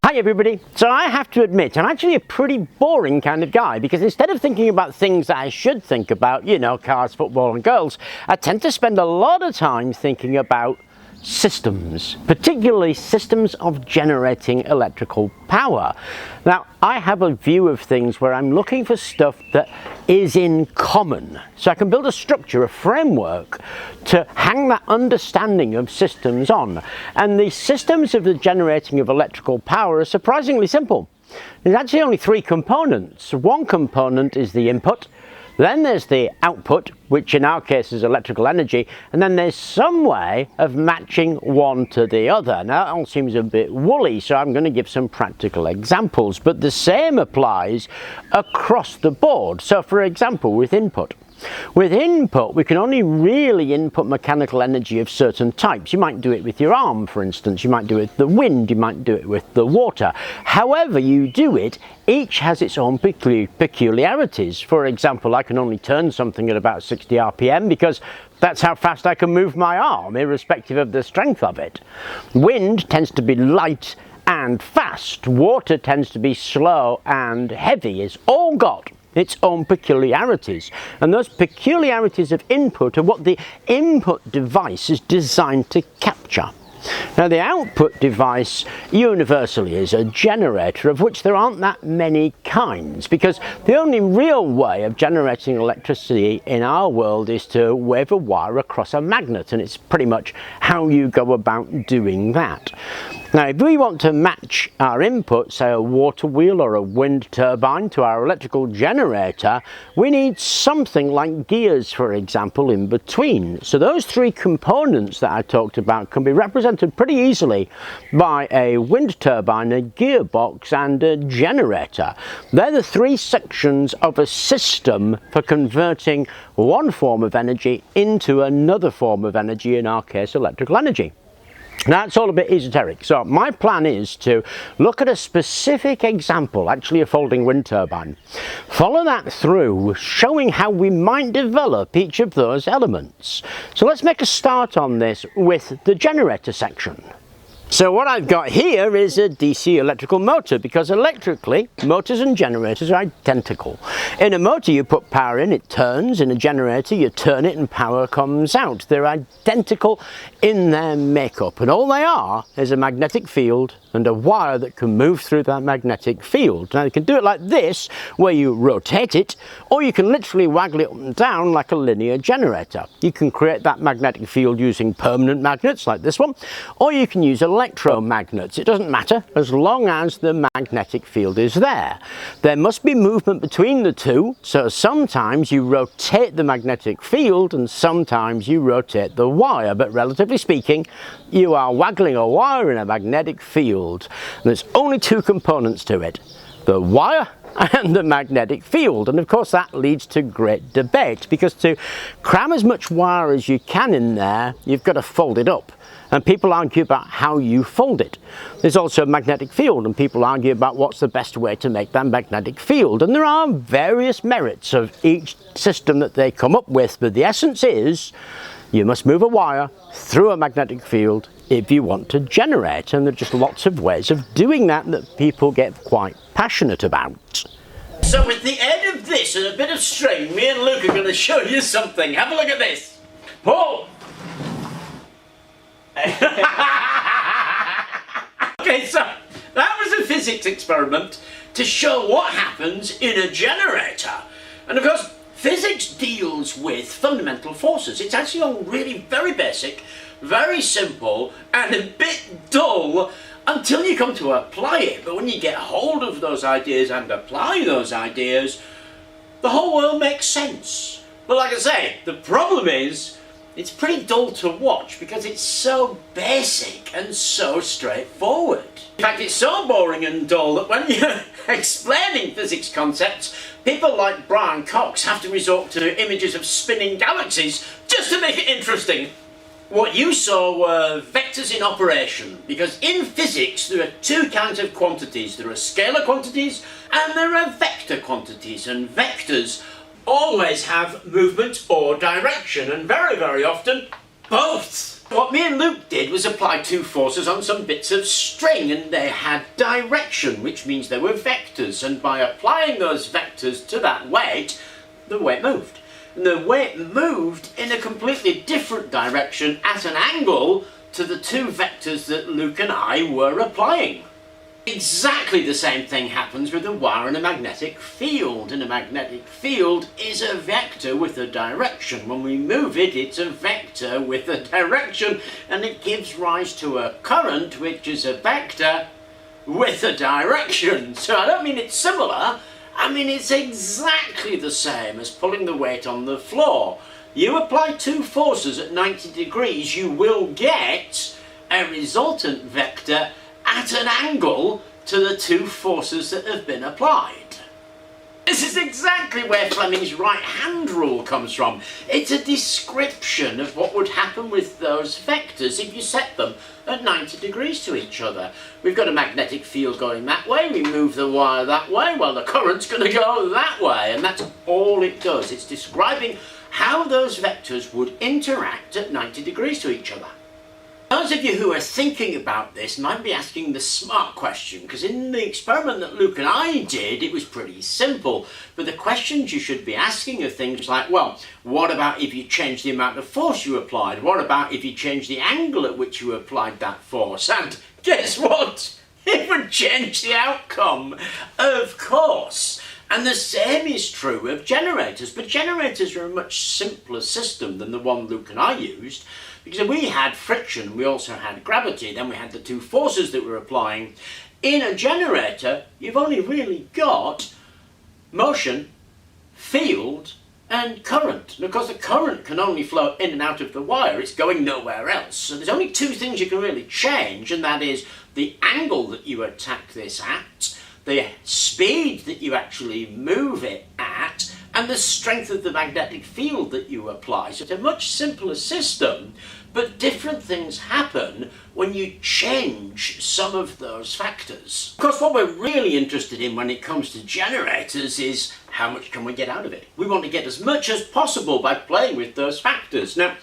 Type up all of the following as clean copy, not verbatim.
Hi everybody. So I have to admit, I'm actually a pretty boring kind of guy because instead of thinking about things that I should think about, you know, cars, football and girls, I tend to spend a lot of time thinking about systems, particularly systems of generating electrical power. Now, I have a view of things where I'm looking for stuff that is in common. So I can build a structure, a framework to hang that understanding of systems on. And the systems of the generating of electrical power are surprisingly simple. There's actually only three components. One component is the input. Then there's the output, which in our case is electrical energy, and then there's some way of matching one to the other. Now that all seems a bit woolly, so I'm going to give some practical examples, but the same applies across the board. So for example, with input. With input, we can only really input mechanical energy of certain types. You might do it with your arm, for instance. You might do it with the wind. You might do it with the water. However you do it, each has its own peculiarities. For example, I can only turn something at about 60 RPM because that's how fast I can move my arm, irrespective of the strength of it. Wind tends to be light and fast. Water tends to be slow and heavy. It's all got its own peculiarities, and those peculiarities of input are what the input device is designed to capture. Now the output device universally is a generator, of which there aren't that many kinds, because the only real way of generating electricity in our world is to wave a wire across a magnet, and it's pretty much how you go about doing that. Now if we want to match our input, say a water wheel or a wind turbine, to our electrical generator, we need something like gears, for example, in between. So those three components that I talked about can be represented pretty easily by a wind turbine, a gearbox and a generator. They're the three sections of a system for converting one form of energy into another form of energy, in our case electrical energy. Now it's all a bit esoteric, so my plan is to look at a specific example, actually a folding wind turbine, follow that through, showing how we might develop each of those elements. So let's make a start on this with the generator section. So what I've got here is a DC electrical motor, because electrically motors and generators are identical. In a motor you put power in, it turns. In a generator you turn it and power comes out. They're identical in their makeup, and all they are is a magnetic field and a wire that can move through that magnetic field. Now you can do it like this, where you rotate it, or you can literally waggle it up and down like a linear generator. You can create that magnetic field using permanent magnets like this one, or you can use electromagnets. It doesn't matter as long as the magnetic field is there. There must be movement between the two, so sometimes you rotate the magnetic field and sometimes you rotate the wire, but relatively speaking you are waggling a wire in a magnetic field. There's only two components to it, the wire and the magnetic field, and of course that leads to great debate, because to cram as much wire as you can in there you've got to fold it up, and people argue about how you fold it. There's also a magnetic field, and people argue about what's the best way to make that magnetic field, and there are various merits of each system that they come up with, but the essence is you must move a wire through a magnetic field if you want to generate, and there are just lots of ways of doing that that people get quite passionate about. So with the aid of this and a bit of string, me and Luke are going to show you something. Have a look at this. Pull! Okay, so that was a physics experiment to show what happens in a generator. And of course, physics deals with fundamental forces. It's actually all really very basic, very simple, and a bit dull until you come to apply it. But when you get hold of those ideas and apply those ideas, the whole world makes sense. But like I say, the problem is it's pretty dull to watch because it's so basic and so straightforward. In fact, it's so boring and dull that when you're explaining physics concepts, people like Brian Cox have to resort to images of spinning galaxies just to make it interesting. What you saw were vectors in operation, because in physics there are two kinds of quantities. There are scalar quantities and there are vector quantities, and vectors always have movement or direction, and very, very often both. What me and Luke did was apply two forces on some bits of string, and they had direction, which means they were vectors, and by applying those vectors to that weight, the weight moved. And the weight moved in a completely different direction at an angle to the two vectors that Luke and I were applying. Exactly the same thing happens with a wire and a magnetic field. And a magnetic field is a vector with a direction. When we move it, it's a vector with a direction, and it gives rise to a current, which is a vector with a direction. So I don't mean it's similar, I mean it's exactly the same as pulling the weight on the floor. You apply two forces at 90 degrees, you will get a resultant vector at an angle to the two forces that have been applied. This is exactly where Fleming's right-hand rule comes from. It's a description of what would happen with those vectors if you set them at 90 degrees to each other. We've got a magnetic field going that way, we move the wire that way, well the current's going to go that way, and that's all it does. It's describing how those vectors would interact at 90 degrees to each other. Those of you who are thinking about this might be asking the smart question, because in the experiment that Luke and I did, it was pretty simple. But the questions you should be asking are things like, well, what about if you change the amount of force you applied? What about if you change the angle at which you applied that force? And guess what? It would change the outcome, of course. And the same is true of generators, but generators are a much simpler system than the one Luke and I used, because we had friction, we also had gravity, then we had the two forces that we're applying. In a generator, you've only really got motion, field, and current. And of course the current can only flow in and out of the wire, it's going nowhere else. So there's only two things you can really change, and that is the angle that you attack this at, the speed that you actually move it at, and the strength of the magnetic field that you apply. So it's a much simpler system, but different things happen when you change some of those factors. Of course, what we're really interested in when it comes to generators is how much can we get out of it? We want to get as much as possible by playing with those factors. Now,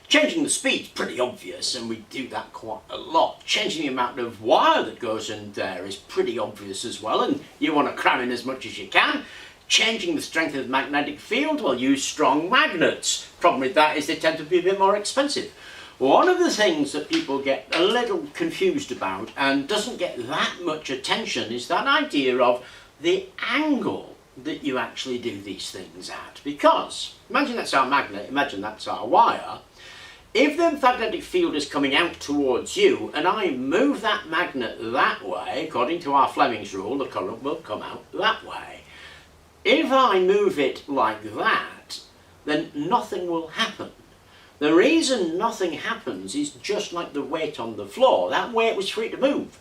changing the speed's pretty obvious, and we do that quite a lot. Changing the amount of wire that goes in there is pretty obvious as well, and you want to cram in as much as you can. Changing the strength of the magnetic field, well, use strong magnets. Problem with that is they tend to be a bit more expensive. One of the things that people get a little confused about and doesn't get that much attention is that idea of the angle that you actually do these things at. Because, imagine that's our magnet, imagine that's our wire. If the magnetic field is coming out towards you and I move that magnet that way, according to our Fleming's rule, the current will come out that way. If I move it like that, then nothing will happen. The reason nothing happens is just like the weight on the floor. That weight was free to move.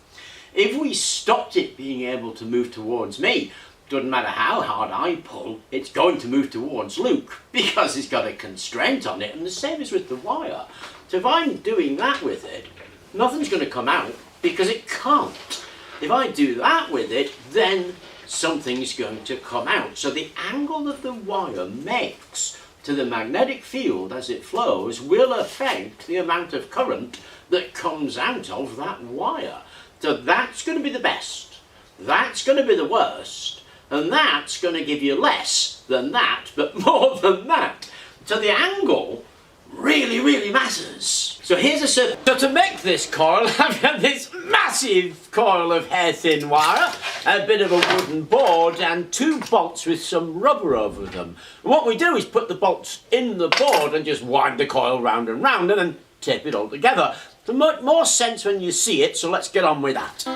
If we stopped it being able to move towards me, doesn't matter how hard I pull, it's going to move towards Luke because it's got a constraint on it, and the same is with the wire. So if I'm doing that with it, nothing's going to come out because it can't. If I do that with it, then something's going to come out. So the angle that the wire makes to the magnetic field as it flows will affect the amount of current that comes out of that wire. So that's going to be the best, that's going to be the worst, and that's going to give you less than that, but more than that. So the angle really matters. So here's a So to make this coil, I've got this massive coil of hair-thin wire, a bit of a wooden board, and two bolts with some rubber over them. And what we do is put the bolts in the board and just wind the coil round and round, and then tape it all together. It'll make more sense when you see it, so let's get on with that.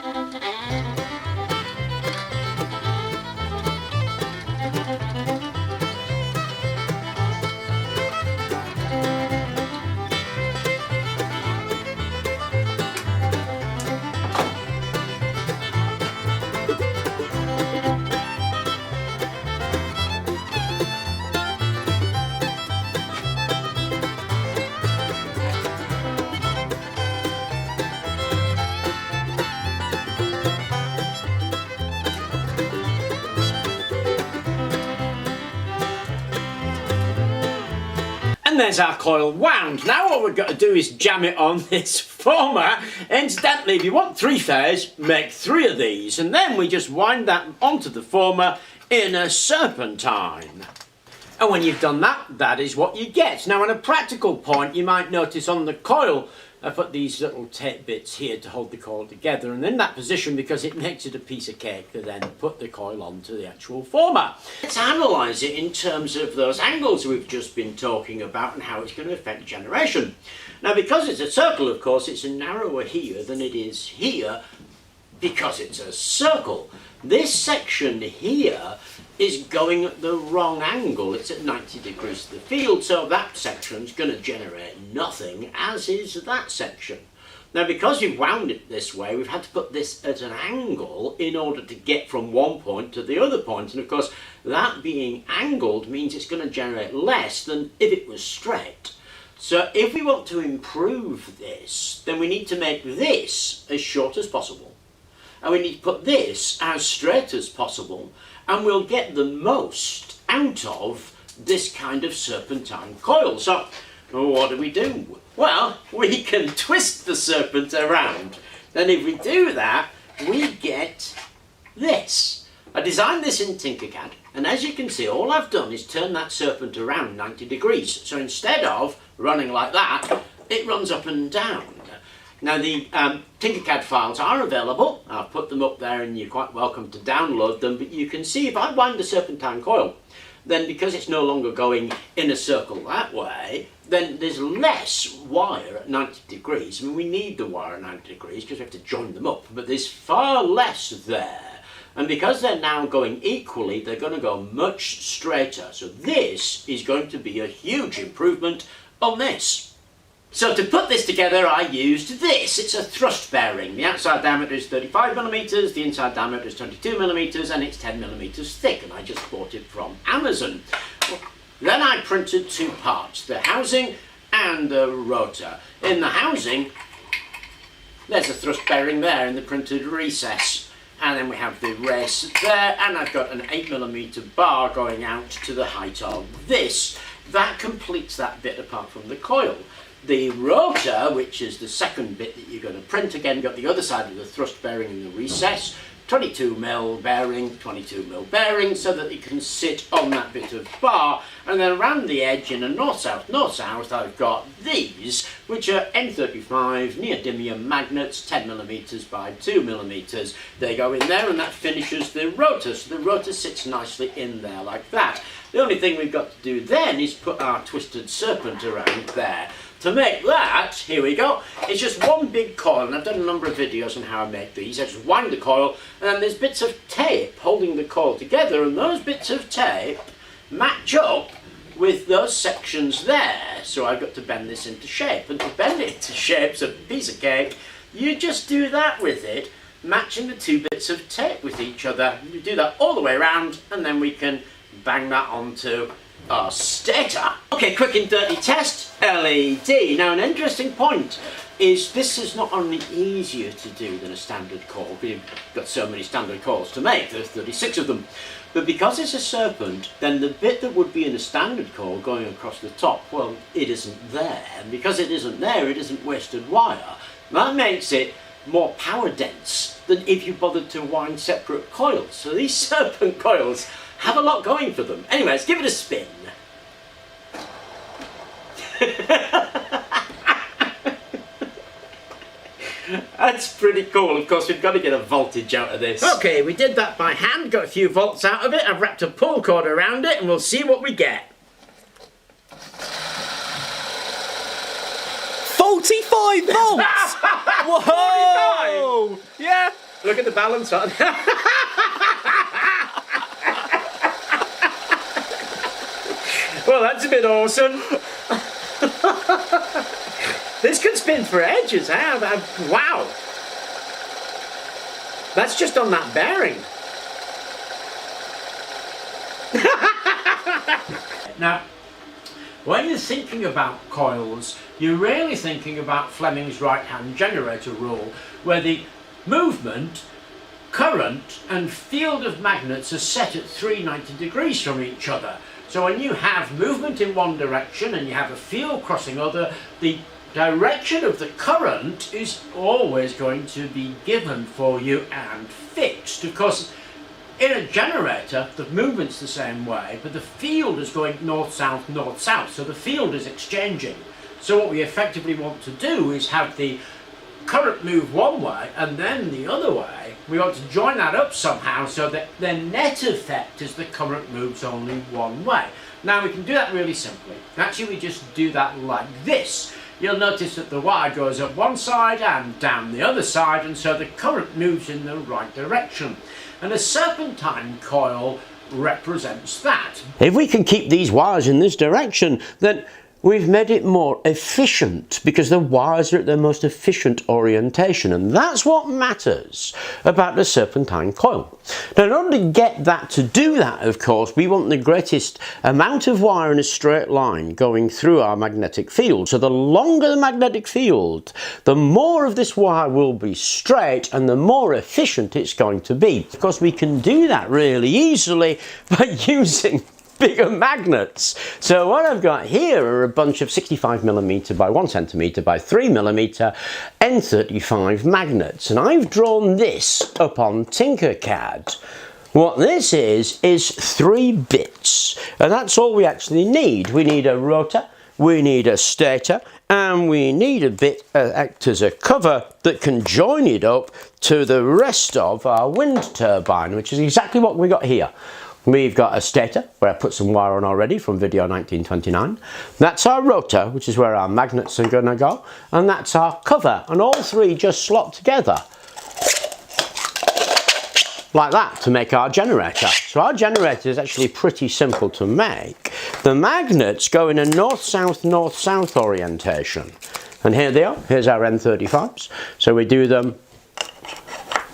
And there's our coil wound. Now what we've got to do is jam it on this former. Incidentally, if you want 3 fares, make 3 of these. And then we just wind that onto the former in a serpentine. And when you've done that, that is what you get. Now on a practical point, you might notice on the coil, I put these little tape bits here to hold the coil together, and in that position, because it makes it a piece of cake, to then put the coil onto the actual former. Let's analyse it in terms of those angles we've just been talking about and how it's going to affect generation. Now because it's a circle, of course, it's narrower here than it is here because it's a circle. This section here is going at the wrong angle. It's at 90 degrees to the field, so that section's going to generate nothing, as is that section. Now because we've wound it this way, we've had to put this at an angle in order to get from one point to the other point, and of course that being angled means it's going to generate less than if it was straight. So if we want to improve this, then we need to make this as short as possible, and we need to put this as straight as possible, and we'll get the most out of this kind of serpentine coil. So what do? Well, we can twist the serpent around. Then if we do that, we get this. I designed this in Tinkercad, and as you can see, all I've done is turn that serpent around 90 degrees. So instead of running like that, it runs up and down. Now the Tinkercad files are available. I've put them up there and you're quite welcome to download them, but you can see if I wind the serpentine coil, then because it's no longer going in a circle that way, then there's less wire at 90 degrees. I mean, we need the wire at 90 degrees because we have to join them up, but there's far less there. And because they're now going equally, they're going to go much straighter. So this is going to be a huge improvement on this. So to put this together, I used this. It's a thrust bearing. The outside diameter is 35mm, the inside diameter is 22mm, and it's 10mm thick, and I just bought it from Amazon. Then I printed 2 parts, the housing and the rotor. In the housing, there's a thrust bearing there in the printed recess. And then we have the race there, and I've got an 8mm bar going out to the height of this. That completes that bit apart from the coil. The rotor, which is the second bit that you're going to print, again got the other side of the thrust bearing in the recess, 22mm bearing, so that it can sit on that bit of bar. And then around the edge in a north-south, I've got these, which are N35 neodymium magnets, 10mm by 2mm. They go in there and that finishes the rotor, so the rotor sits nicely in there like that. The only thing we've got to do then is put our twisted serpent around there. To make that, here we go, it's just one big coil, and I've done a number of videos on how I make these. I just wind the coil, and then there's bits of tape holding the coil together, and those bits of tape match up with those sections there. So I've got to bend this into shape, and to bend it into shape, it's a piece of cake, you just do that with it, matching the 2 bits of tape with each other. You do that all the way around, and then we can bang that onto our stator. Okay, quick and dirty test, LED. Now an interesting point is this is not only easier to do than a standard coil, we've got so many standard coils to make, there's 36 of them, but because it's a serpent, then the bit that would be in a standard coil going across the top, well, it isn't there, and because it isn't there, it isn't wasted wire. That makes it more power dense than if you bothered to wind separate coils. So these serpent coils have a lot going for them. Anyway, let's give it a spin. That's pretty cool. Of course, we've got to get a voltage out of this. Okay, we did that by hand, got a few volts out of it. I've wrapped a pull cord around it, and we'll see what we get. 45 volts! Whoa! 45? Yeah. Look at the balance on. Well, that's a bit awesome. This could spin for ages, eh? Wow. That's just on that bearing. Now, when you're thinking about coils, you're really thinking about Fleming's right-hand generator rule, where the movement, current and field of magnets are set at 390 degrees from each other. So when you have movement in one direction and you have a field crossing other, the direction of the current is always going to be given for you and fixed. Of course, in a generator, the movement's the same way, but the field is going north-south, north-south, so the field is exchanging. So what we effectively want to do is have the current move one way and then the other way. We want to join that up somehow so that the net effect is the current moves only one way. Now we can do that really simply. Actually, we just do that like this. You'll notice that the wire goes up one side and down the other side, and so the current moves in the right direction. And a serpentine coil represents that. If we can keep these wires in this direction, then we've made it more efficient, because the wires are at their most efficient orientation, and that's what matters about the serpentine coil. Now, in order to get that to do that, of course, we want the greatest amount of wire in a straight line going through our magnetic field. So the longer the magnetic field, the more of this wire will be straight and the more efficient it's going to be. Of course, we can do that really easily by using bigger magnets. So what I've got here are a bunch of 65mm by 1cm by 3mm N35 magnets, and I've drawn this up on Tinkercad. What this is 3 bits, and that's all we actually need. We need a rotor, we need a stator, and we need a bit act as a cover that can join it up to the rest of our wind turbine, which is exactly what we got here. We've got a stator, where I put some wire on already from video 1929. That's our rotor, which is where our magnets are going to go. And that's our cover. And all 3 just slot together like that to make our generator. So our generator is actually pretty simple to make. The magnets go in a north-south, north-south orientation. And here they are. Here's our N35s. So we do them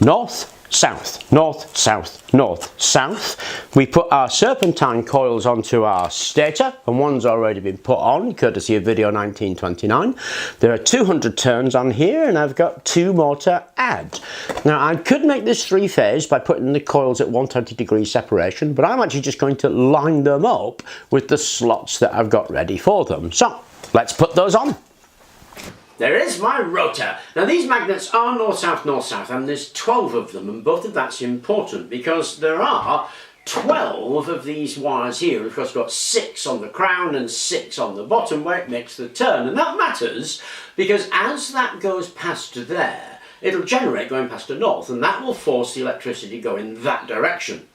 north, south, north, south, north, south. We put our serpentine coils onto our stator, and one's already been put on, courtesy of video 1929. There are 200 turns on here, and I've got 2 more to add. Now, I could make this 3-phase by putting the coils at 120-degree separation, but I'm actually just going to line them up with the slots that I've got ready for them. So, let's put those on. There is my rotor. Now, these magnets are north-south, north-south, and there's 12 of them, and both of that's important because there are 12 of these wires here. Of course, we've got 6 on the crown and 6 on the bottom where it makes the turn, and that matters because as that goes past there, it'll generate going past the north, and that will force the electricity to go in that direction.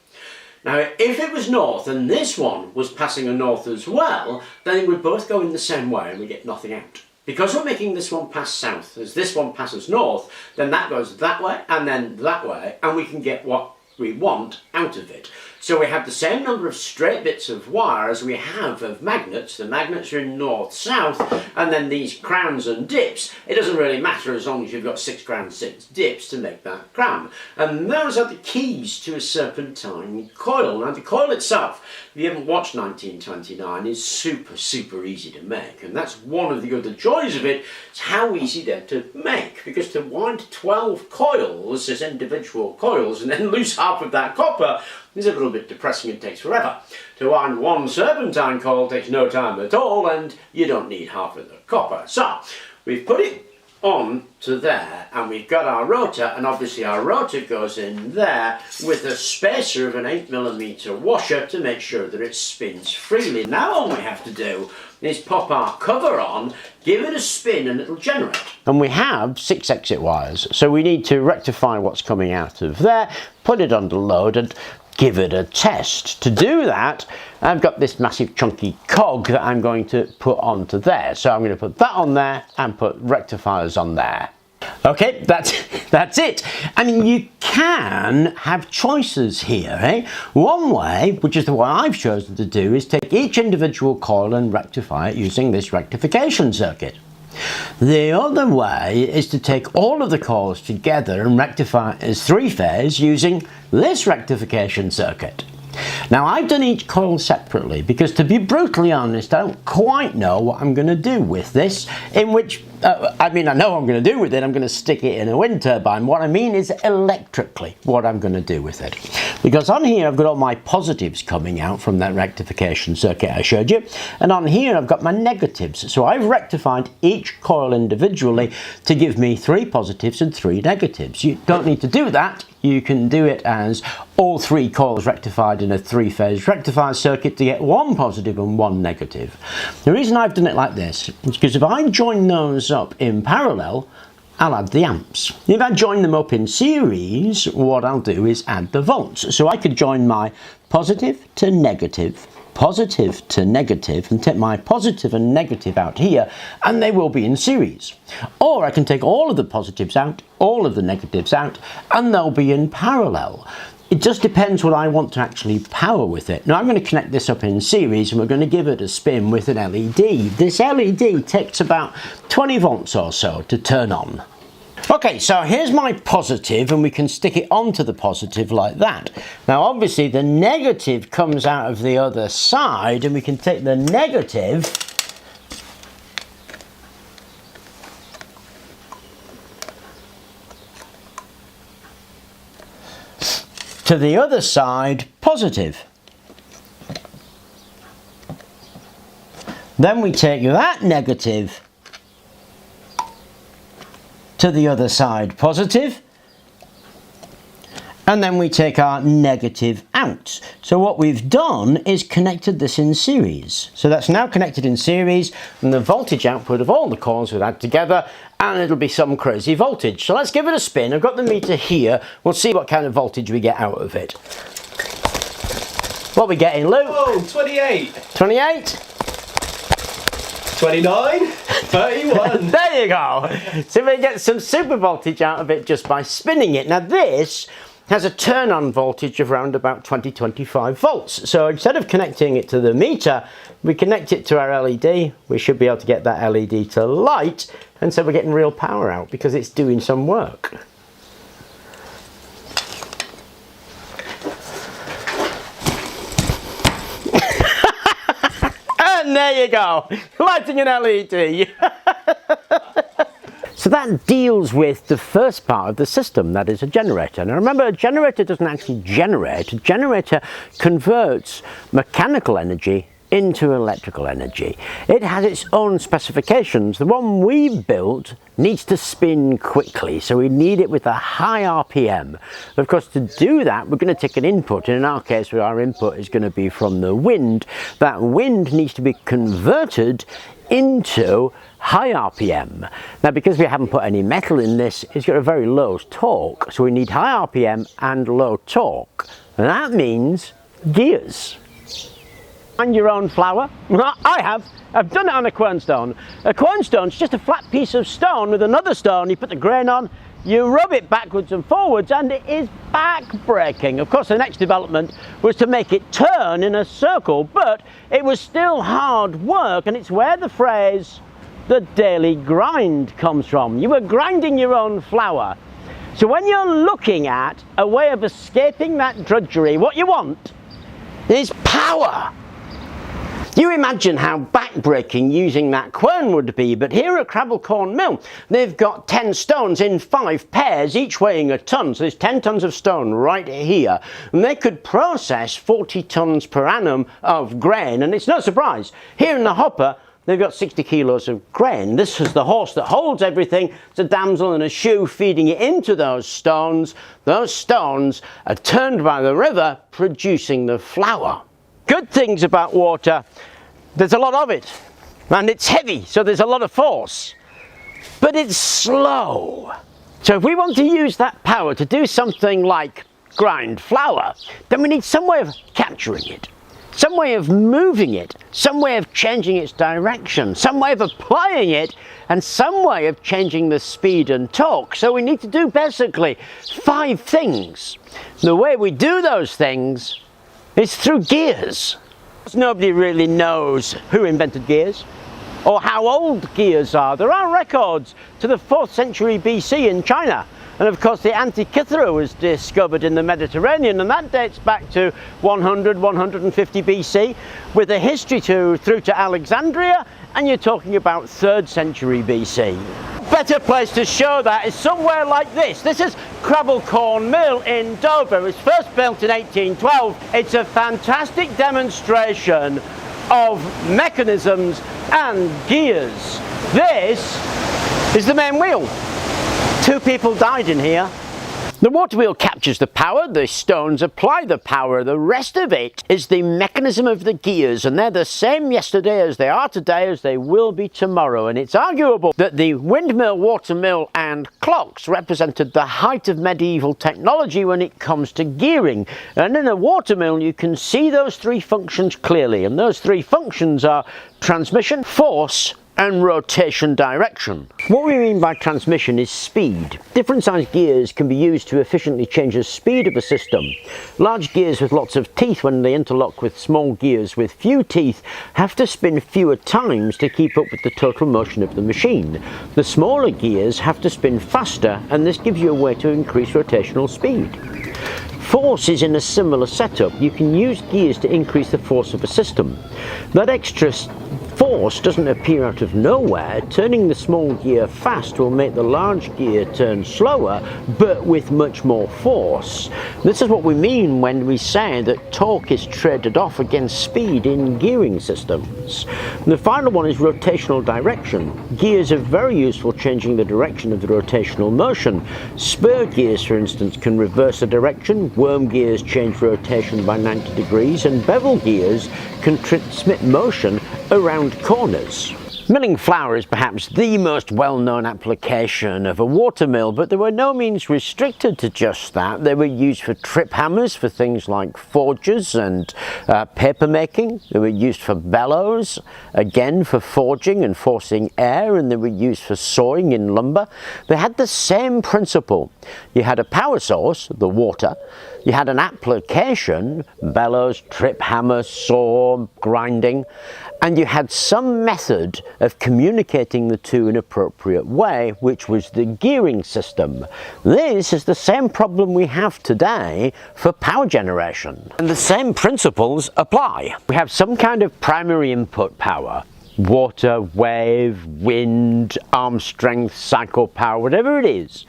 Now, if it was north and this one was passing a north as well, then it would both go in the same way and we get nothing out. Because we're making this one pass south, as this one passes north, then that goes that way and then that way, and we can get what we want out of it. So we have the same number of straight bits of wire as we have of magnets. The magnets are in north-south, and then these crowns and dips, it doesn't really matter as long as you've got 6 crowns, 6 dips to make that crown. And those are the keys to a serpentine coil. Now, the coil itself, if you haven't watched 1929, is super, super easy to make. And that's one of the other joys of it, is how easy they're to make. Because to wind 12 coils as individual coils and then lose half of that copper is a little bit depressing and takes forever. To wind one serpentine coil takes no time at all, and you don't need half of the copper. So, we've put it on to there, and we've got our rotor, and obviously our rotor goes in there with a spacer of an 8mm washer to make sure that it spins freely. Now all we have to do is pop our cover on, give it a spin, and it'll generate. And we have 6 exit wires, so we need to rectify what's coming out of there, put it under load, and give it a test. To do that, I've got this massive chunky cog that I'm going to put onto there. So I'm going to put that on there and put rectifiers on there. Okay, that's it. I mean, you can have choices here, eh? One way, which is the way I've chosen to do, is take each individual coil and rectify it using this rectification circuit. The other way is to take all of the coils together and rectify it as 3-phase using this rectification circuit. Now, I've done each coil separately because, to be brutally honest, I don't quite know what I'm going to do with this, in which I mean, I know what I'm going to do with it. I'm going to stick it in a wind turbine. What I mean is electrically what I'm going to do with it. Because on here I've got all my positives coming out from that rectification circuit I showed you. And on here I've got my negatives. So I've rectified each coil individually to give me 3 positives and 3 negatives. You don't need to do that. You can do it as all 3 coils rectified in a 3-phase rectifier circuit to get 1 positive and 1 negative. The reason I've done it like this is because if I join those up in parallel, I'll add the amps. If I join them up in series, what I'll do is add the volts. So I could join my positive to negative, and take my positive and negative out here, and they will be in series. Or I can take all of the positives out, all of the negatives out, and they'll be in parallel. It just depends what I want to actually power with it. Now I'm going to connect this up in series, and we're going to give it a spin with an LED. This LED takes about 20 volts or so to turn on. Okay, so here's my positive, and we can stick it onto the positive like that. Now obviously the negative comes out of the other side, and we can take the negative to the other side positive. Then we take that negative to the other side positive, and then we take our negative out. So what we've done is connected this in series. So that's now connected in series, and the voltage output of all the coils will add together, and it'll be some crazy voltage. So let's give it a spin. I've got the meter here. We'll see what kind of voltage we get out of it. What are we getting, Luke? Oh, 28. 28? 29, 31. There you go. So we get some super voltage out of it just by spinning it. Now this has a turn-on voltage of around about 20-25 volts. So instead of connecting it to the meter, we connect it to our LED. We should be able to get that LED to light, and so we're getting real power out because it's doing some work. And there you go, lighting an LED. So that deals with the first part of the system, that is a generator. Now remember, a generator doesn't actually generate. A generator converts mechanical energy into electrical energy. It has its own specifications. The one we built needs to spin quickly, so we need it with a high RPM. Of course, to do that, we're going to take an input, and in our case, our input is going to be from the wind. That wind needs to be converted into high RPM. Now, because we haven't put any metal in this, it's got a very low torque, so we need high RPM and low torque. And that means gears. Find your own flour? I have. I've done it on a quernstone. A quernstone's just a flat piece of stone with another stone. You put the grain on, you rub it backwards and forwards, and it is back-breaking. Of course, the next development was to make it turn in a circle, but it was still hard work, and it's where the phrase, the daily grind, comes from. You were grinding your own flour. So when you're looking at a way of escaping that drudgery, what you want is power. You imagine how back-breaking using that quern would be, but here at Crabblecorn Mill, they've got 10 stones in 5 pairs, each weighing a ton, so there's 10 tons of stone right here, and they could process 40 tons per annum of grain, and it's no surprise. Here in the hopper, they've got 60 kilos of grain. This is the horse that holds everything. It's a damsel and a shoe feeding it into those stones. Those stones are turned by the river, producing the flour. Good things about water, there's a lot of it, and it's heavy, so there's a lot of force, but it's slow. So if we want to use that power to do something like grind flour, then we need some way of capturing it, some way of moving it, some way of changing its direction, some way of applying it, and some way of changing the speed and torque. So we need to do basically 5 things. The way we do those things is through gears. Nobody really knows who invented gears or how old gears are. There are records to the 4th century BC in China. And of course the Antikythera was discovered in the Mediterranean, and that dates back to 100, 150 BC, with a history through to Alexandria and you're talking about 3rd century BC. Better place to show that is somewhere like this. This is Crabblecorn Mill in Dover. It was first built in 1812. It's a fantastic demonstration of mechanisms and gears. This is the main wheel. 2 people died in here. The water wheel captures the power, the stones apply the power, the rest of it is the mechanism of the gears, and they're the same yesterday as they are today as they will be tomorrow. And it's arguable that the windmill, watermill and clocks represented the height of medieval technology when it comes to gearing. And in a watermill you can see those 3 functions clearly, and those 3 functions are transmission, force and rotation direction. What we mean by transmission is speed. Different sized gears can be used to efficiently change the speed of a system. Large gears with lots of teeth, when they interlock with small gears with few teeth, have to spin fewer times to keep up with the total motion of the machine. The smaller gears have to spin faster, and this gives you a way to increase rotational speed. Force is in a similar setup. You can use gears to increase the force of a system. That extra force doesn't appear out of nowhere. Turning the small gear fast will make the large gear turn slower, but with much more force. This is what we mean when we say that torque is traded off against speed in gearing systems. And the final one is rotational direction. Gears are very useful changing the direction of the rotational motion. Spur gears, for instance, can reverse the direction. Worm gears change rotation by 90 degrees, and bevel gears can transmit motion around corners. Milling flour is perhaps the most well-known application of a watermill, but they were no means restricted to just that. They were used for trip hammers for things like forges and paper making. They were used for bellows, again for forging and forcing air, and they were used for sawing in lumber. They had the same principle. You had a power source, the water. You had an application, bellows, trip hammer, saw, grinding, and you had some method of communicating the two in an appropriate way, which was the gearing system. This is the same problem we have today for power generation, and the same principles apply. We have some kind of primary input power. Water, wave, wind, arm strength, cycle power, whatever it is.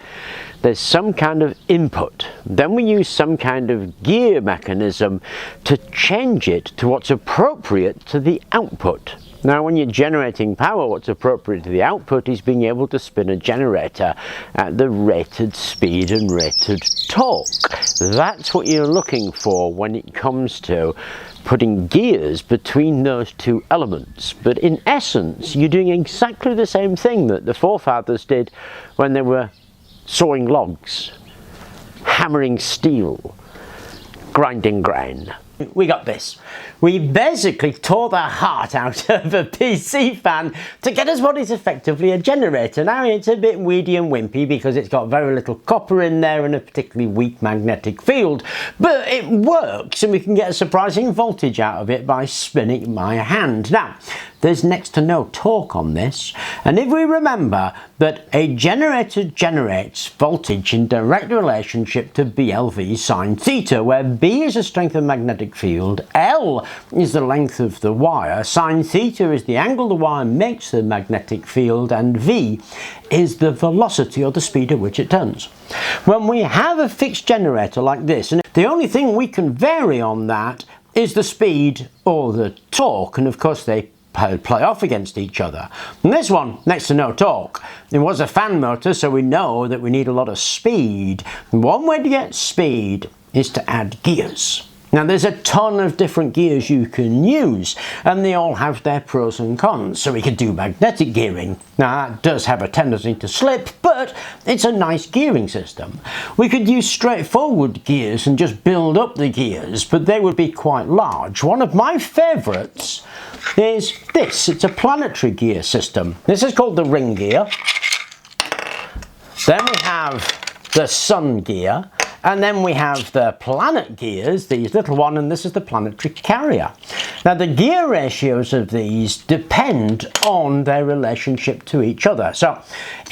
There's some kind of input. Then we use some kind of gear mechanism to change it to what's appropriate to the output. Now, when you're generating power, what's appropriate to the output is being able to spin a generator at the rated speed and rated torque. That's what you're looking for when it comes to putting gears between those two elements. But in essence, you're doing exactly the same thing that the forefathers did when they were sawing logs, hammering steel, grinding grain. We got this. We basically tore the heart out of a PC fan to get us what is effectively a generator. Now, it's a bit weedy and wimpy because it's got very little copper in there and a particularly weak magnetic field, but it works and we can get a surprising voltage out of it by spinning it by hand. Now, there's next to no torque on this, and if we remember that a generator generates voltage in direct relationship to BLV sine theta, where B is the strength of magnetic field, L is the length of the wire, sine theta is the angle the wire makes the magnetic field, and V is the velocity or the speed at which it turns. When we have a fixed generator like this, and the only thing we can vary on that is the speed or the torque, and of course they play off against each other. And this one, next to no torque. It was a fan motor, so we know that we need a lot of speed. And one way to get speed is to add gears. Now, there's a ton of different gears you can use, and they all have their pros and cons. So we could do magnetic gearing. Now, that does have a tendency to slip, but it's a nice gearing system. We could use straightforward gears and just build up the gears, but they would be quite large. One of my favourites is this. It's a planetary gear system. This is called the ring gear. Then we have the sun gear. And then we have the planet gears, these little one, and this is the planetary carrier. Now, the gear ratios of these depend on their relationship to each other. So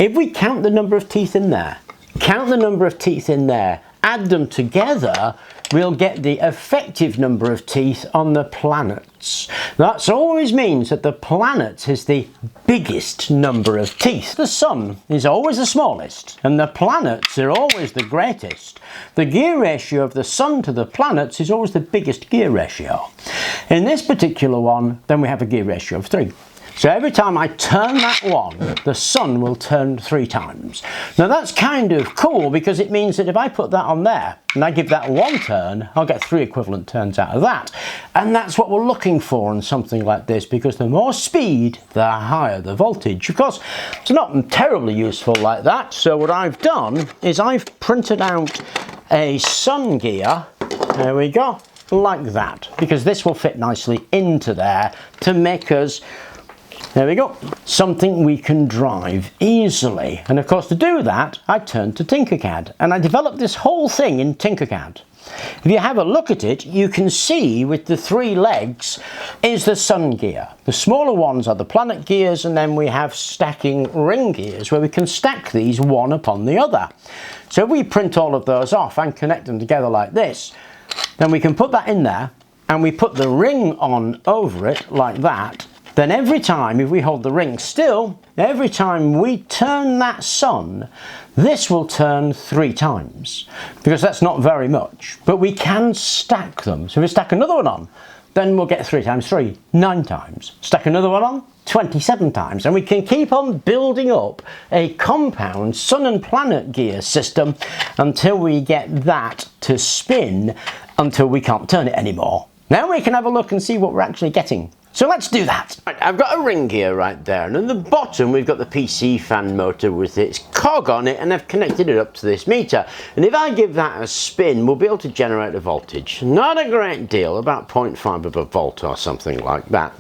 if we count the number of teeth in there, count the number of teeth in there, add them together, we'll get the effective number of teeth on the planets. That always means that the planet is the biggest number of teeth. The sun is always the smallest, and the planets are always the greatest. The gear ratio of the sun to the planets is always the biggest gear ratio. In this particular one, then we have a gear ratio of 3. So every time I turn that one, the sun will turn 3 times. Now that's kind of cool because it means that if I put that on there and I give that 1 turn, I'll get 3 equivalent turns out of that. And that's what we're looking for on something like this, because the more speed, the higher the voltage. Of course, it's not terribly useful like that. So what I've done is I've printed out a sun gear. There we go, like that, because this will fit nicely into there to make us, there we go, something we can drive easily. And of course, to do that, I turned to Tinkercad and I developed this whole thing in Tinkercad. If you have a look at it, you can see with the 3 legs is the sun gear. The smaller ones are the planet gears, and then we have stacking ring gears where we can stack these one upon the other. So if we print all of those off and connect them together like this, then we can put that in there and we put the ring on over it like that. Then every time, if we hold the ring still, every time we turn that sun, this will turn 3 times, because that's not very much, but we can stack them. So if we stack another one on, then we'll get 3 times 3, 9 times. Stack another one on, 27 times, and we can keep on building up a compound sun and planet gear system until we get that to spin until we can't turn it anymore. Now we can have a look and see what we're actually getting. So let's do that. Right, I've got a ring gear right there, and at the bottom we've got the PC fan motor with its cog on it, and I've connected it up to this meter. And if I give that a spin, we'll be able to generate a voltage. Not a great deal, about 0.5 of a volt or something like that.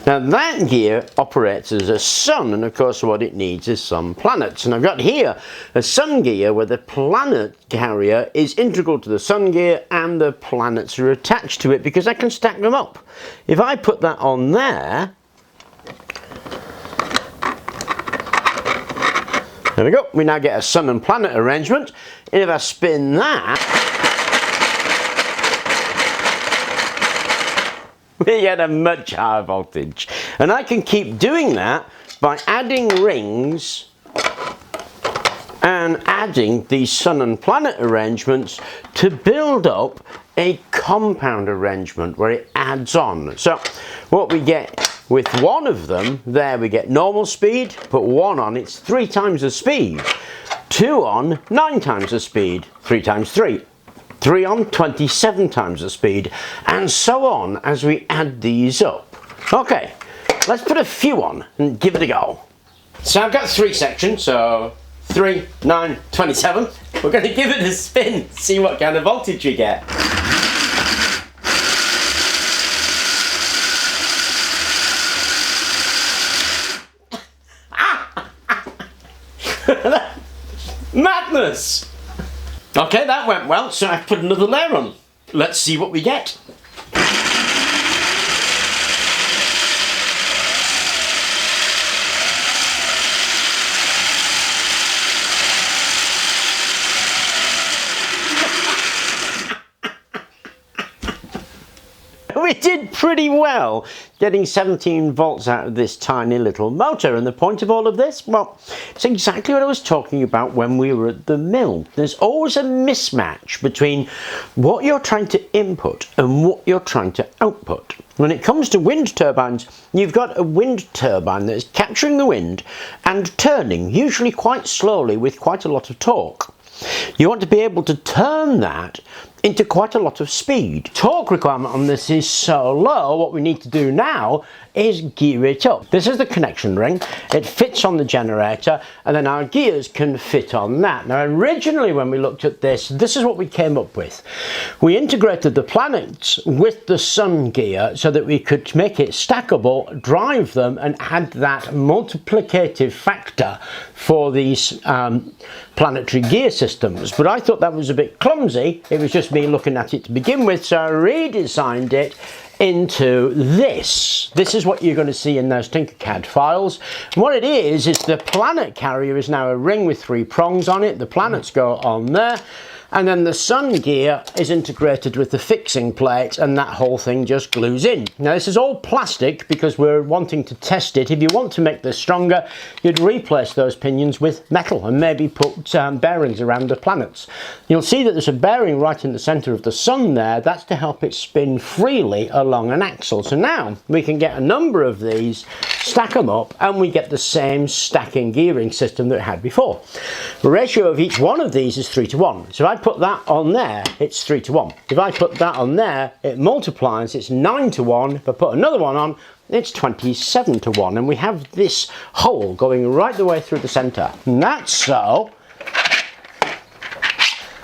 Now that gear operates as a sun, and of course what it needs is some planets. And I've got here a sun gear where the planet carrier is integral to the sun gear and the planets are attached to it because I can stack them up. If I put that on there we go, we now get a sun and planet arrangement. And if I spin that, we get a much higher voltage. And I can keep doing that by adding rings and adding these sun and planet arrangements to build up a compound arrangement where it adds on. So what we get with one of them, there we get normal speed, put 1 on, it's 3 times the speed. 2 on, 9 times the speed, 3 times 3. 3 on, 27 times the speed, and so on as we add these up. Okay, let's put a few on and give it a go. So I've got 3 sections, so 3, 9, 27. We're going to give it a spin, see what kind of voltage we get. Madness! Okay, that went well, so I've put another layer on. Let's see what we get. We did pretty well getting 17 volts out of this tiny little motor, and the point of all of this, well, it's exactly what I was talking about when we were at the mill. There's always a mismatch between what you're trying to input and what you're trying to output. When it comes to wind turbines, you've got a wind turbine that is capturing the wind and turning, usually quite slowly with quite a lot of torque. You want to be able to turn that into quite a lot of speed. Torque requirement on this is so low, what we need to do now is gear it up. This is the connection ring, it fits on the generator, and then our gears can fit on that. Now originally when we looked at this, this is what we came up with. We integrated the planets with the sun gear so that we could make it stackable, drive them, and add that multiplicative factor for these planetary gear systems. But I thought that was a bit clumsy. It was just me looking at it to begin with, so I redesigned it into this. This is what you're going to see in those Tinkercad files. And what it is the planet carrier is now a ring with 3 prongs on it. The planets go on there. and then the sun gear is integrated with the fixing plate, and that whole thing just glues in. Now this is all plastic because we're wanting to test it. If you want to make this stronger, you'd replace those pinions with metal and maybe put bearings around the planets. You'll see that there's a bearing right in the center of the sun there. That's to help it spin freely along an axle. So now we can get a number of these, stack them up, and we get the same stacking gearing system that we had before. The ratio of each one of these is 3:1. So if I put that on there, it's 3:1. If I put that on there, it multiplies, it's 9:1. If I put another one on, it's 27:1. And we have this hole going right the way through the center. And that's so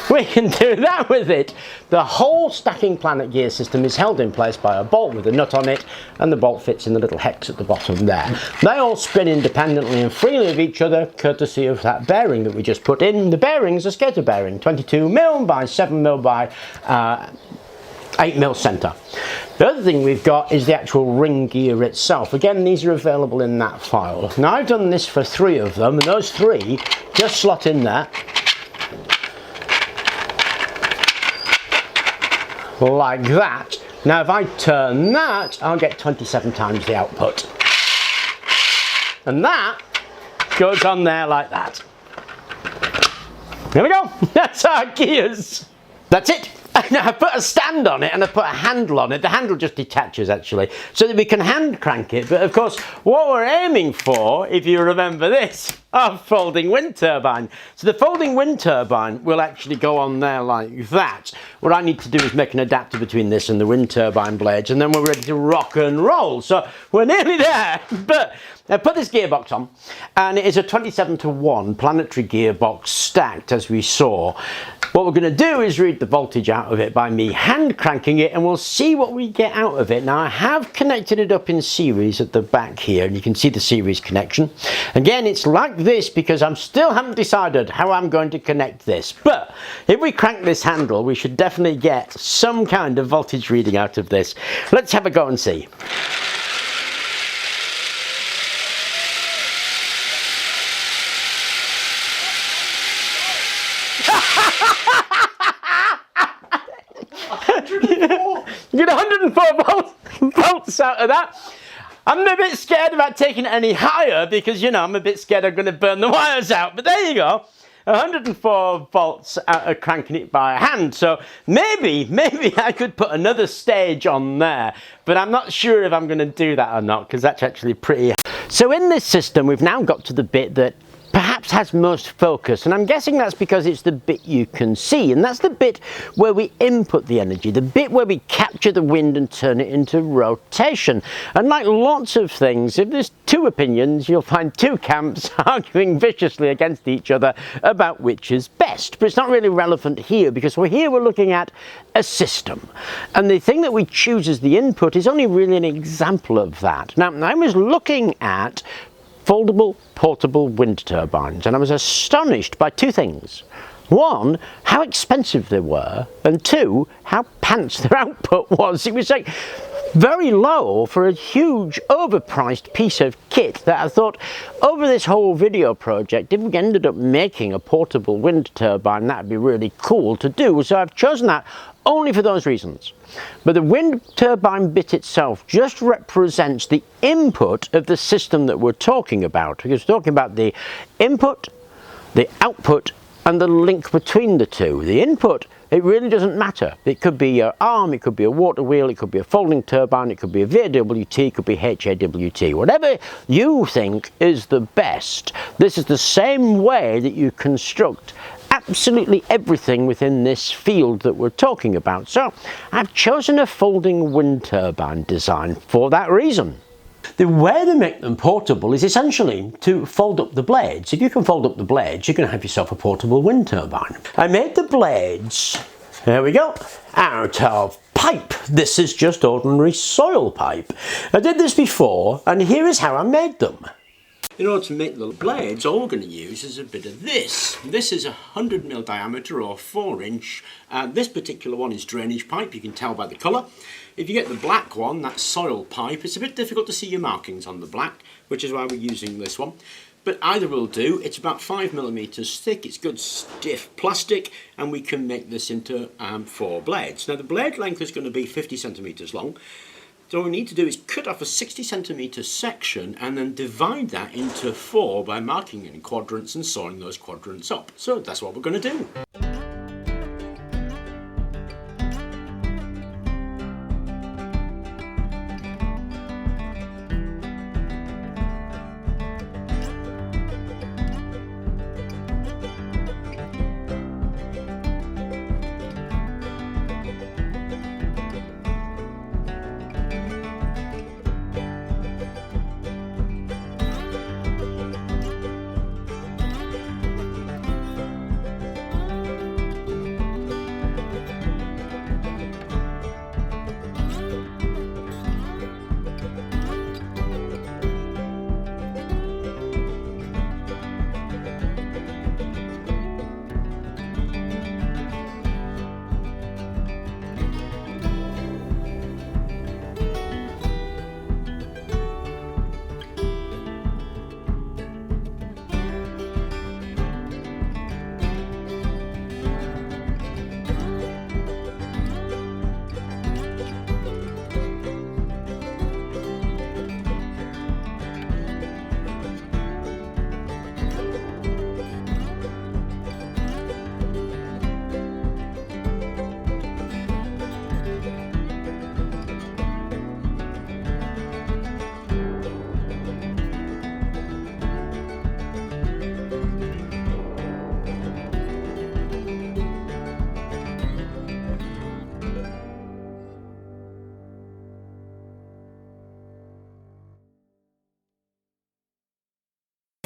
we can do that with it. The whole stacking planet gear system is held in place by a bolt with a nut on it, and the bolt fits in the little hex at the bottom there. They all spin independently and freely of each other, courtesy of that bearing that we just put in. The bearing's a skater bearing, 22mm by 7mm by 8mm centre. The other thing we've got is the actual ring gear itself. Again, these are available in that file. Now I've done this for 3 of them, and those 3 just slot in there like that. Now if I turn that, I'll get 27 times the output. And that goes on there like that. There we go. That's our gears. That's it. Now I put a stand on it and I put a handle on it. The handle just detaches actually, so that we can hand crank it. But of course, what we're aiming for, if you remember this, our folding wind turbine. So the folding wind turbine will actually go on there like that. What I need to do is make an adapter between this and the wind turbine blades, and then we're ready to rock and roll. So we're nearly there. But I put this gearbox on, and it is a 27:1 planetary gearbox stacked, as we saw. What we're going to do is read the voltage out of it by me hand cranking it, and we'll see what we get out of it. Now I have connected it up in series at the back here, and you can see the series connection. Again, it's like this because I still haven't decided how I'm going to connect this. But if we crank this handle, we should definitely get some kind of voltage reading out of this. Let's have a go and see. You get 104 volts out of that. I'm a bit scared about taking it any higher because, you know, I'm a bit scared I'm going to burn the wires out. But there you go. 104 volts out of cranking it by hand. So maybe I could put another stage on there. But I'm not sure if I'm going to do that or not, because that's actually pretty. So in this system, we've now got to the bit that perhaps has most focus, and I'm guessing that's because it's the bit you can see, and that's the bit where we input the energy, the bit where we capture the wind and turn it into rotation. And like lots of things, if there's 2 opinions, you'll find 2 camps arguing viciously against each other about which is best. But it's not really relevant here, because we're looking at a system, and the thing that we choose as the input is only really an example of that. Now I was looking at foldable portable wind turbines, and I was astonished by 2 things. 1, how expensive they were, and 2, how pants their output was. It was like very low for a huge overpriced piece of kit that I thought, over this whole video project, if we ended up making a portable wind turbine, that'd be really cool to do. So I've chosen that only for those reasons. But the wind turbine bit itself just represents the input of the system that we're talking about. Because we're talking about the input, the output, and the link between the 2. The input, it really doesn't matter. It could be your arm, it could be a water wheel, it could be a folding turbine, it could be a VAWT, it could be HAWT. Whatever you think is the best, this is the same way that you construct absolutely everything within this field that we're talking about. So I've chosen a folding wind turbine design for that reason. The way they make them portable is essentially to fold up the blades. If you can fold up the blades, you can have yourself a portable wind turbine. I made the blades, there we go, out of pipe. This is just ordinary soil pipe. I did this before, and here is how I made them. In order to make the blades, all we're going to use is a bit of this. This is a 100mm diameter or 4-inch. This particular one is drainage pipe, you can tell by the colour. If you get the black one, that's soil pipe. It's a bit difficult to see your markings on the black, which is why we're using this one. but either will do. It's about 5mm thick, it's good stiff plastic, and we can make this into 4 blades. Now the blade length is going to be 50cm long, so what we need to do is cut off a 60cm section and then divide that into 4 by marking it in quadrants and sawing those quadrants up. So that's what we're going to do.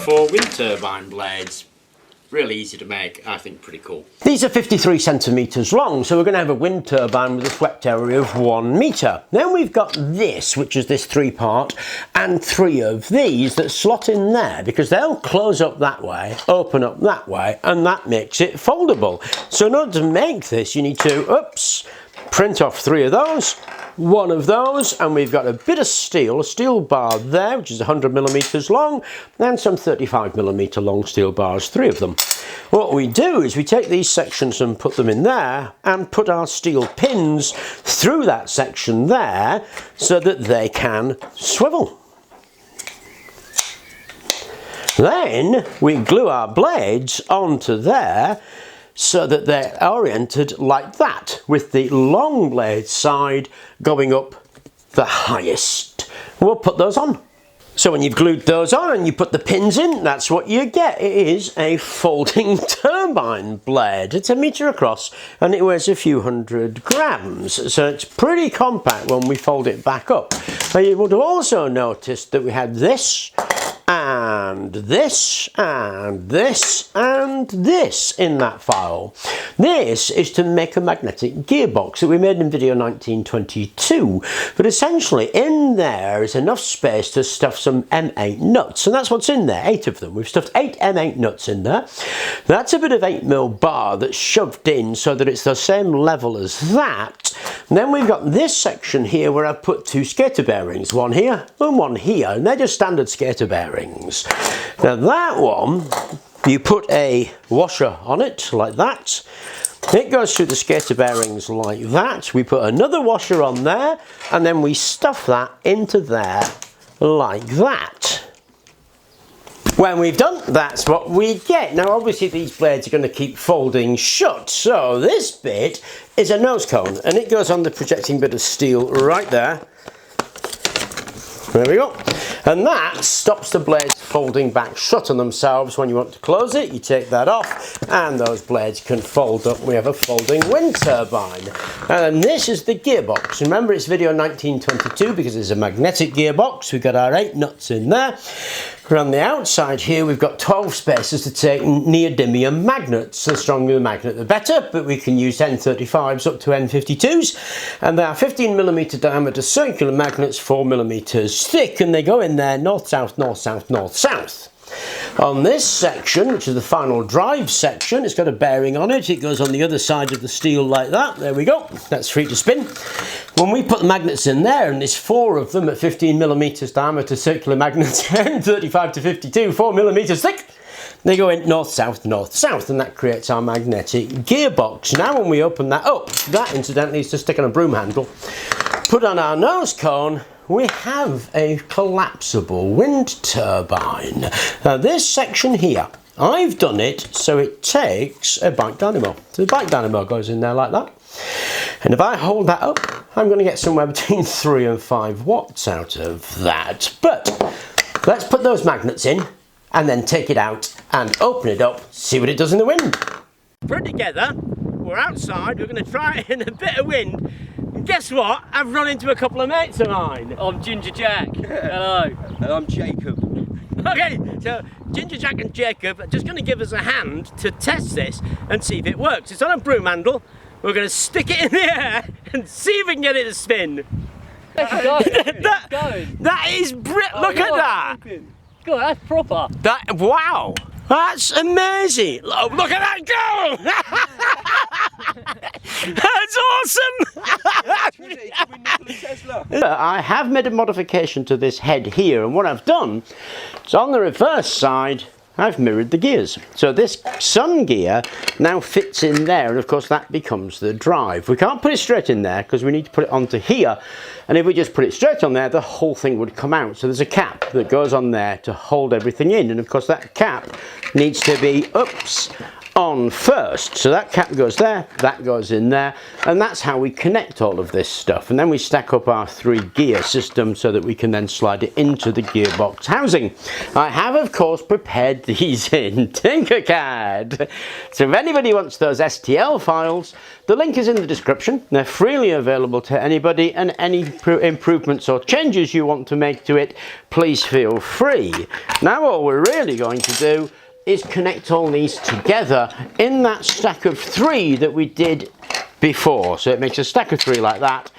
For wind turbine blades, really easy to make, I think pretty cool. These are 53cm long, so we're going to have a wind turbine with a swept area of 1 metre. Then we've got this, which is this 3-part, and 3 of these that slot in there, because they'll close up that way, open up that way, and that makes it foldable. So in order to make this, you need to, print off 3 of those, 1 of those, and we've got a bit of steel, a steel bar there, which is 100mm long, and some 35mm long steel bars, 3 of them. What we do is we take these sections and put them in there, and put our steel pins through that section there, so that they can swivel. Then we glue our blades onto there, so that they're oriented like that, with the long blade side going up the highest. We'll put those on. So when you've glued those on and you put the pins in, that's what you get. It is a folding turbine blade. It's 1 metre across and it weighs a few 100 grams. So it's pretty compact when we fold it back up. Now you would have also noticed that we had this, and this, and this, and this in that file. This is to make a magnetic gearbox that we made in video 1922. But essentially in there is enough space to stuff some M8 nuts, and that's what's in there, 8 of them. We've stuffed 8 M8 nuts in there. That's a bit of 8mm bar that's shoved in so that it's the same level as that. And then we've got this section here where I've put 2 skater bearings, one here and one here, and they're just standard skater bearings. Now that one, you put a washer on it like that. It goes through the skater bearings like that. We put another washer on there, and then we stuff that into there like that. When we've done, that's what we get. Now obviously these blades are going to keep folding shut, so this bit is a nose cone, and it goes on the projecting bit of steel right there. There we go. And that stops the blades folding back shut on themselves. When you want to close it, you take that off and those blades can fold up. We have a folding wind turbine. And this is the gearbox. Remember, it's video 1922 because it's a magnetic gearbox. We've got our 8 nuts in there. Around the outside here, we've got 12 spaces to take neodymium magnets. The stronger the magnet, the better, but we can use N35s up to N52s. And they are 15mm diameter circular magnets, 4mm thick, and they go in there north, south, north, south, north, south. On this section, which is the final drive section, it's got a bearing on it. It goes on the other side of the steel like that. There we go. That's free to spin. when we put the magnets in there, and there's 4 of them at 15 millimeters diameter circular magnets and 35 to 52, 4 millimeters thick, they go in north, south, and that creates our magnetic gearbox. Now when we open that up, that incidentally is to stick on a broom handle, put on our nose cone, we have a collapsible wind turbine. Now this section here, I've done it so it takes a bike dynamo. So the bike dynamo goes in there like that. And if I hold that up, I'm going to get somewhere between 3 and 5 watts out of that. But let's put those magnets in and then take it out and open it up, see what it does in the wind. Put it together, we're outside, we're going to try it in a bit of wind. And guess what? I've run into a couple of mates of mine. I'm Ginger Jack. Hello. And I'm Jacob. Okay, so Ginger Jack and Jacob are just going to give us a hand to test this and see if it works. It's on a broom handle. We're going to stick it in the air and see if we can get it to spin. That is brilliant. Look at that. God, that's proper. Wow. That's amazing. Look at that go. That's awesome. I have made a modification to this head here, and what I've done is on the reverse side I've mirrored the gears. So this sun gear now fits in there, and of course that becomes the drive. We can't put it straight in there because we need to put it onto here, and if we just put it straight on there, the whole thing would come out. So there's a cap that goes on there to hold everything in, and of course that cap needs to be on first. So that cap goes there, that goes in there, and that's how we connect all of this stuff. And then we stack up our 3 gear system so that we can then slide it into the gearbox housing. I have of course prepared these in Tinkercad. So if anybody wants those STL files, the link is in the description. They're freely available to anybody, and any improvements or changes you want to make to it, please feel free. Now all we're really going to do is connect all these together in that stack of 3 that we did before. So it makes a stack of 3 like that.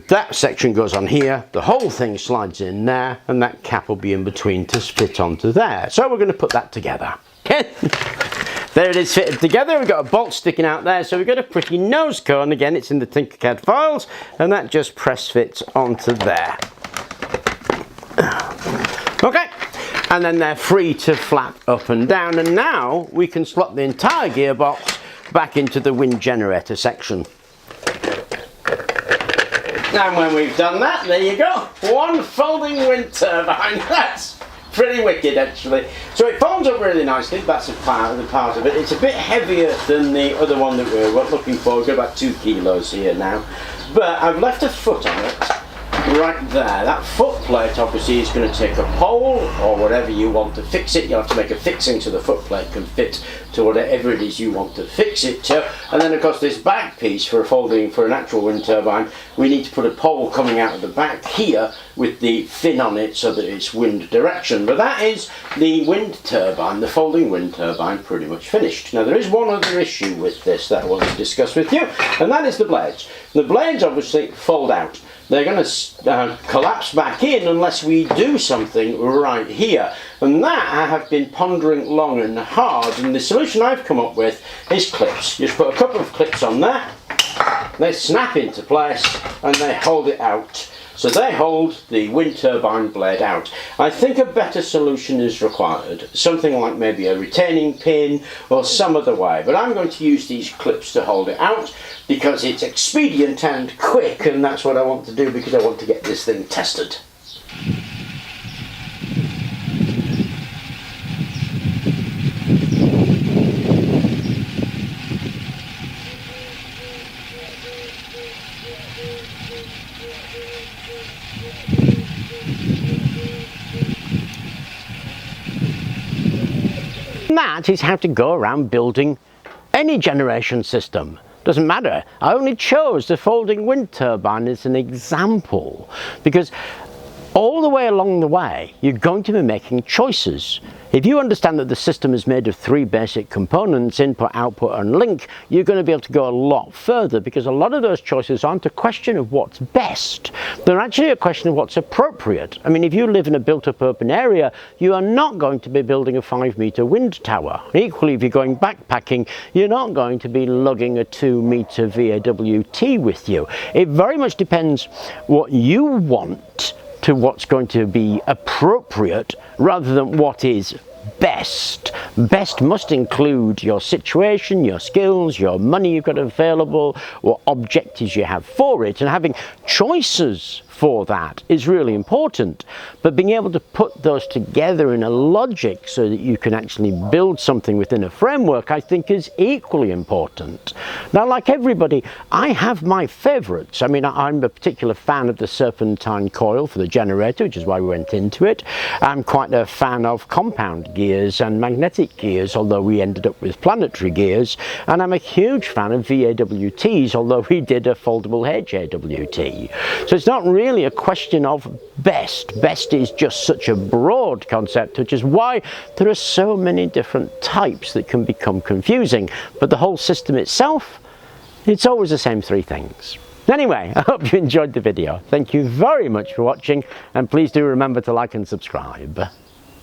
That section goes on here, the whole thing slides in there, and that cap will be in between to fit onto there. So we're going to put that together. There it is fitted together. We've got a bolt sticking out there, so we've got a pretty nose cone. Again, it's in the Tinkercad files, and that just press fits onto there. Okay. And then they're free to flap up and down, and now we can slot the entire gearbox back into the wind generator section. And when we've done that, there you go, one folding wind turbine. That's pretty wicked actually. So it folds up really nicely. That's a part of it. It's a bit heavier than the other one that we were looking for. We've got about 2 kilos here now, but I've left a foot on it right there. That foot plate obviously is going to take a pole or whatever you want to fix it. You'll have to make a fixing so the foot plate can fit to whatever it is you want to fix it to. And then of course this back piece for an actual wind turbine, we need to put a pole coming out of the back here with the fin on it so that it's wind direction. But that is the wind turbine, the folding wind turbine, pretty much finished. Now there is one other issue with this that I want to discuss with you, and that is the blades. The blades obviously fold out. They're going to collapse back in unless we do something right here. And that I have been pondering long and hard, and the solution I've come up with is clips. Just put a couple of clips on there, they snap into place and they hold it out. So they hold the wind turbine blade out. I think a better solution is required. Something like maybe a retaining pin or some other way. But I'm going to use these clips to hold it out because it's expedient and quick, and that's what I want to do because I want to get this thing tested. That is how to go around building any generation system. Doesn't matter. I only chose the folding wind turbine as an example because all the way along the way, you're going to be making choices. If you understand that the system is made of 3 basic components, input, output and link, you're going to be able to go a lot further, because a lot of those choices aren't a question of what's best. They're actually a question of what's appropriate. I mean, if you live in a built-up urban area, you are not going to be building a 5-meter wind tower. Equally, if you're going backpacking, you're not going to be lugging a 2-meter VAWT with you. It very much depends what you want to what's going to be appropriate rather than what is best. Best must include your situation, your skills, your money you've got available, what objectives you have for it, and having choices for that is really important. But being able to put those together in a logic so that you can actually build something within a framework, I think is equally important. Now, like everybody, I have my favorites. I mean, I'm a particular fan of the serpentine coil for the generator, which is why we went into it. I'm quite a fan of compound gears and magnetic gears, although we ended up with planetary gears. And I'm a huge fan of VAWTs, although we did a foldable HAWT. So it's not really a question of best. Best is just such a broad concept, which is why there are so many different types that can become confusing. But the whole system itself, it's always the same 3 things. Anyway, I hope you enjoyed the video. Thank you very much for watching, and please do remember to like and subscribe.